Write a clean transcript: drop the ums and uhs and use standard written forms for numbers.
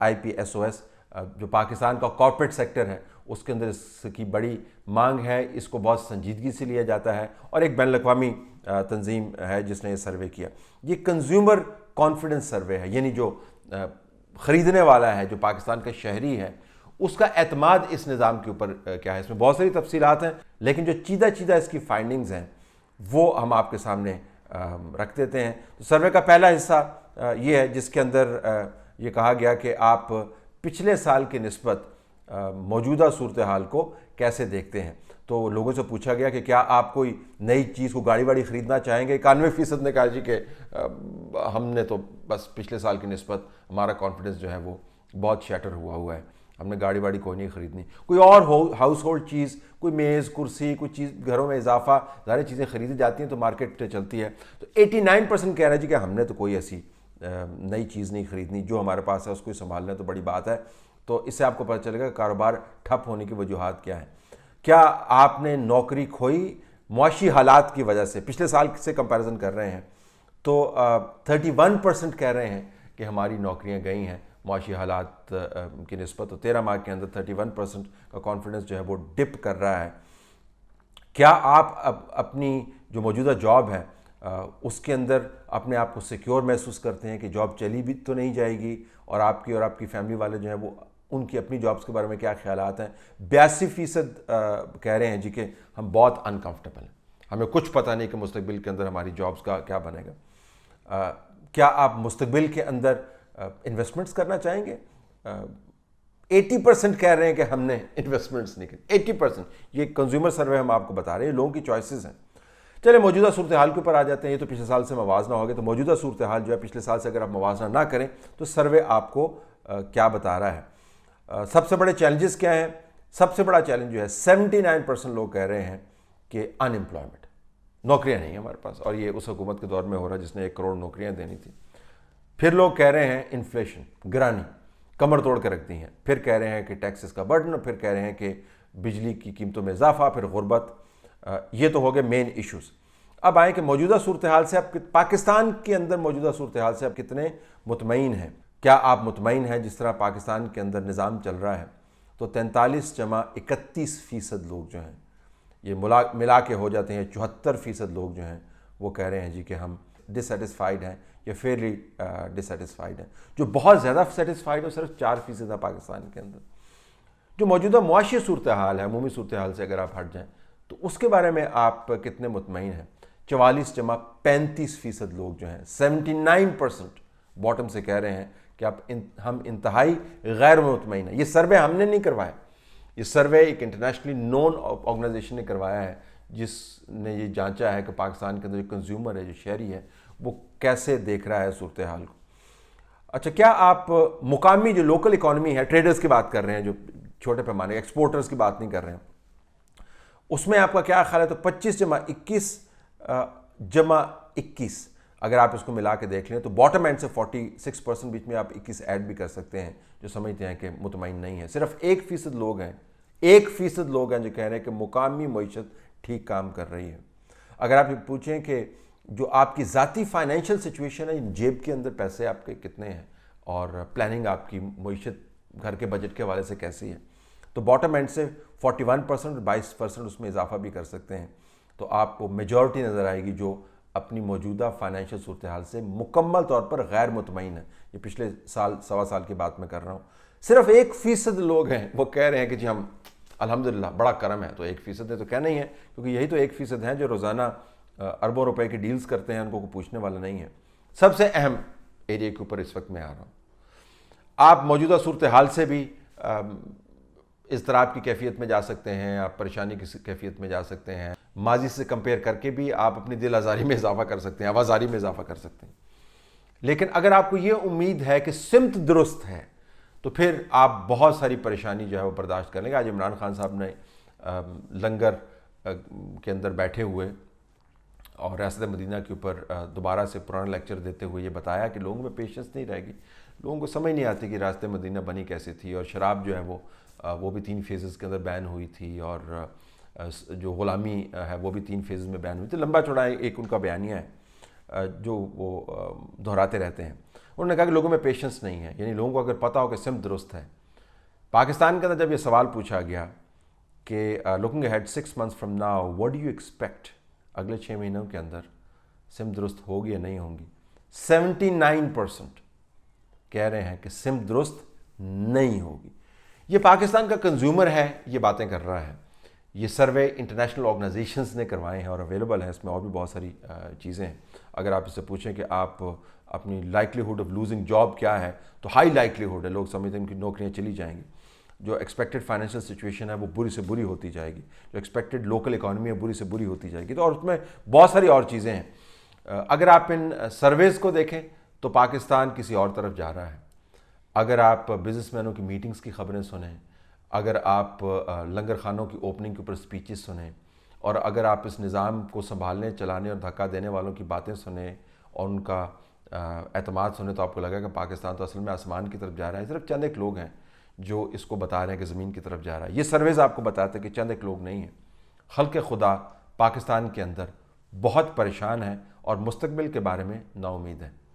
IPSOS جو پاکستان کا corporate sector ہے اس کے اندر اس کی بڑی مانگ ہے، اس کو بہت سنجیدگی سے لیا جاتا ہے، اور ایک بین الاقوامی تنظیم ہے جس نے یہ سروے کیا. یہ کنزیومر کانفیڈنس سروے ہے، یعنی جو خریدنے والا ہے، جو پاکستان کا شہری ہے، اس کا اعتماد اس نظام کے اوپر کیا ہے. اس میں بہت ساری تفصیلات ہیں، لیکن جو چیدہ اس کی فائنڈنگز ہیں وہ ہم آپ کے سامنے رکھ دیتے ہیں. تو سروے کا پہلا حصہ یہ ہے جس کے اندر یہ کہا گیا کہ آپ پچھلے سال کی نسبت موجودہ صورتحال کو کیسے دیکھتے ہیں. تو لوگوں سے پوچھا گیا کہ کیا آپ کوئی نئی چیز کو گاڑی واڑی خریدنا چاہیں گے. 91% نے کہا جی کہ ہم نے تو بس پچھلے سال کی نسبت ہمارا کانفیڈنس جو ہے وہ بہت شیٹر ہوا ہے، ہم نے گاڑی واڑی کوئی نہیں خریدنی. کوئی اور ہاؤس ہولڈ چیز، کوئی میز کرسی، کوئی چیز گھروں میں اضافہ، ظاہر چیزیں خریدی جاتی ہیں تو مارکیٹ چلتی ہے. تو 89% کہہ رہا ہے جی کہ ہم نے تو کوئی ایسی نئی چیز نہیں خریدنی، جو ہمارے پاس ہے اس کو سنبھالنا تو بڑی بات ہے. تو اس سے آپ کو پتہ چلے گا کاروبار ٹھپ ہونے کی وجوہات کیا ہیں. کیا آپ نے نوکری کھوئی معاشی حالات کی وجہ سے؟ پچھلے سال سے کمپیریزن کر رہے ہیں تو 31% کہہ رہے ہیں کہ ہماری نوکریاں گئی ہیں معاشی حالات کی نسبت. تو 13 ماہ کے اندر 31% کا کانفیڈنس جو ہے وہ ڈپ کر رہا ہے. کیا آپ اپنی جو موجودہ جاب ہے اس کے اندر اپنے آپ کو سیکیور محسوس کرتے ہیں کہ جاب چلی بھی تو نہیں جائے گی، اور آپ کی فیملی والے جو ہیں وہ ان کی اپنی جابس کے بارے میں کیا خیالات ہیں؟ 82% کہہ رہے ہیں جی کہ ہم بہت انکمفرٹیبل ہیں، ہمیں کچھ پتہ نہیں کہ مستقبل کے اندر ہماری جابس کا کیا بنے گا. کیا آپ مستقبل کے اندر انویسٹمنٹس کرنا چاہیں گے؟ 80% کہہ رہے ہیں کہ ہم نے انویسٹمنٹس نہیں کی. 80%. یہ کنزیومر سروے ہم آپ کو بتا رہے ہیں، لوگوں کی چوائسیز ہیں. چلے موجودہ صورتحال کے اوپر آ جاتے ہیں. یہ تو پچھلے سال سے موازنہ ہو گیا، تو موجودہ صورتحال جو ہے پچھلے سال سے اگر آپ موازنہ نہ کریں تو سروے آپ کو کیا بتا رہا ہے؟ سب سے بڑے چیلنجز کیا ہیں؟ سب سے بڑا چیلنج جو ہے 79% لوگ کہہ رہے ہیں کہ ان امپلائمنٹ، نوکریاں نہیں ہیں ہمارے پاس، اور یہ اس حکومت کے دور میں ہو رہا ہے جس نے 1 کروڑ نوکریاں دینی تھی. پھر لوگ کہہ رہے ہیں انفلیشن، گرانی کمر توڑ کے رکھ دی ہیں. پھر کہہ رہے ہیں کہ ٹیکسز کا برڈن، پھر کہہ رہے ہیں کہ بجلی کی قیمتوں میں اضافہ، پھر غربت. یہ تو ہو گئے مین ایشوز. اب آئیں کہ موجودہ صورتحال سے آپ پاکستان کے اندر موجودہ صورتحال سے آپ کتنے مطمئن ہیں؟ کیا آپ مطمئن ہیں جس طرح پاکستان کے اندر نظام چل رہا ہے؟ تو 43.31% لوگ جو ہیں یہ ملا کے ہو جاتے ہیں 74% لوگ جو ہیں وہ کہہ رہے ہیں جی کہ ہم ڈسسیٹسفائیڈ ہیں یا فیئرلی ڈسسیٹسفائیڈ ہیں. جو بہت زیادہ سیٹسفائیڈ ہے صرف 4% ہے پاکستان کے اندر. جو موجودہ معاشی صورتحال ہے، عمومی صورتحال سے اگر آپ ہٹ جائیں تو اس کے بارے میں آپ کتنے مطمئن ہیں؟ 44.35% لوگ جو ہیں 79% باٹم سے کہہ رہے ہیں کہ ہم انتہائی غیر مطمئن ہیں. یہ سروے ہم نے نہیں کروایا، یہ سروے ایک انٹرنیشنلی نون آرگنائزیشن نے کروایا ہے جس نے یہ جانچا ہے کہ پاکستان کے اندر جو کنزیومر ہے، جو شہری ہے، وہ کیسے دیکھ رہا ہے صورتحال کو. اچھا، کیا آپ مقامی جو لوکل اکانومی ہے، ٹریڈرز کی بات کر رہے ہیں، جو چھوٹے پیمانے ایکسپورٹرز کی بات نہیں کر رہے ہیں، اس میں آپ کا کیا خیال ہے؟ تو 25.21 اگر آپ اس کو ملا کے دیکھ لیں تو باٹم اینڈ سے 46% بیچ میں آپ 21 ایڈ بھی کر سکتے ہیں جو سمجھتے ہیں کہ مطمئن نہیں ہے. صرف 1% لوگ ہیں، 1% لوگ ہیں جو کہہ رہے ہیں کہ مقامی معیشت ٹھیک کام کر رہی ہے. اگر آپ پوچھیں کہ جو آپ کی ذاتی فائنینشیل سچویشن ہے، جیب کے اندر پیسے آپ کے کتنے ہیں اور پلاننگ آپ کی معیشت گھر کے بجٹ کے حوالے سے کیسی ہے، تو باٹم اینڈ سے 41% اور 22% اس میں اضافہ بھی کر سکتے ہیں. تو آپ کو میجورٹی نظر آئے گی جو اپنی موجودہ فائنینشیل صورتحال سے مکمل طور پر غیر مطمئن ہے. یہ پچھلے سوا سال کی بات میں کر رہا ہوں. صرف 1% لوگ ہیں وہ کہہ رہے ہیں کہ جی ہم الحمدللہ بڑا کرم ہے. تو 1% نے تو کہنا ہی ہے، کیونکہ یہی تو 1% ہیں جو روزانہ اربوں روپے کی ڈیلز کرتے ہیں، ان کو کوئی پوچھنے والا نہیں ہے. سب سے اہم ایریا کے اوپر اس وقت میں آ رہا ہوں. آپ موجودہ صورتحال سے بھی اضطراب کی کیفیت میں جا سکتے ہیں، آپ پریشانی کی کیفیت میں جا سکتے ہیں، ماضی سے کمپیئر کر کے بھی آپ اپنی دل آزاری میں اضافہ کر سکتے ہیں، آوازاری میں اضافہ کر سکتے ہیں. لیکن اگر آپ کو یہ امید ہے کہ سمت درست ہے تو پھر آپ بہت ساری پریشانی جو ہے وہ برداشت کر لیں گے. آج عمران خان صاحب نے لنگر کے اندر بیٹھے ہوئے اور ریاست مدینہ کے اوپر دوبارہ سے پرانا لیکچر دیتے ہوئے یہ بتایا کہ لوگوں میں پیشنس نہیں رہے گی، لوگوں کو سمجھ نہیں آتی کہ ریاست مدینہ بنی کیسے تھی، اور شراب جو ہے وہ بھی 3 فیزز کے اندر بین ہوئی تھی، اور جو غلامی ہے وہ بھی 3 فیزز میں بین ہوئی تھی. لمبا چوڑا ایک ان کا بیانیہ ہے جو وہ دہراتے رہتے ہیں. انہوں نے کہا کہ لوگوں میں پیشنس نہیں ہے، یعنی لوگوں کو اگر پتہ ہو کہ سمت درست ہے پاکستان کے اندر جب یہ سوال پوچھا گیا کہ looking ahead 6 months from now what do you expect, اگلے 6 مہینوں کے اندر سمت درست ہوگی یا نہیں ہوگی، 79% کہہ رہے ہیں کہ سمت درست نہیں ہوگی۔ یہ پاکستان کا کنزیومر ہے، یہ باتیں کر رہا ہے۔ یہ سروے انٹرنیشنل آرگنائزیشنز نے کروائے ہیں اور اویلیبل ہیں، اس میں اور بھی بہت ساری چیزیں ہیں۔ اگر آپ اس سے پوچھیں کہ آپ اپنی لائکلیہڈ آف لوزنگ جاب کیا ہے، تو ہائی لائکلیہڈ ہے، لوگ سمجھتے ہیں ان کی نوکریاں چلی جائیں گی۔ جو ایکسپیکٹڈ فائنینشیل سچویشن ہے وہ بری سے بری ہوتی جائے گی، جو ایکسپیکٹڈ لوکل اکانومی ہے بری سے بری ہوتی جائے گی، تو اور اس میں بہت ساری اور چیزیں ہیں۔ اگر آپ ان سرویز کو دیکھیں تو پاکستان کسی اور طرف جا رہا ہے۔ اگر آپ بزنس مینوں کی میٹنگز کی خبریں سنیں، اگر آپ لنگر خانوں کی اوپننگ کے اوپر سپیچز سنیں، اور اگر آپ اس نظام کو سنبھالنے، چلانے اور دھکا دینے والوں کی باتیں سنیں اور ان کا اعتماد سنیں، تو آپ کو لگے کہ پاکستان تو اصل میں آسمان کی طرف جا رہا ہے۔ صرف چند ایک لوگ ہیں جو اس کو بتا رہے ہیں کہ زمین کی طرف جا رہا ہے۔ یہ سرویز آپ کو بتاتے ہیں کہ چند ایک لوگ نہیں ہیں، خلق خدا پاکستان کے اندر بہت پریشان ہے اور مستقبل کے بارے میں نا امید ہے۔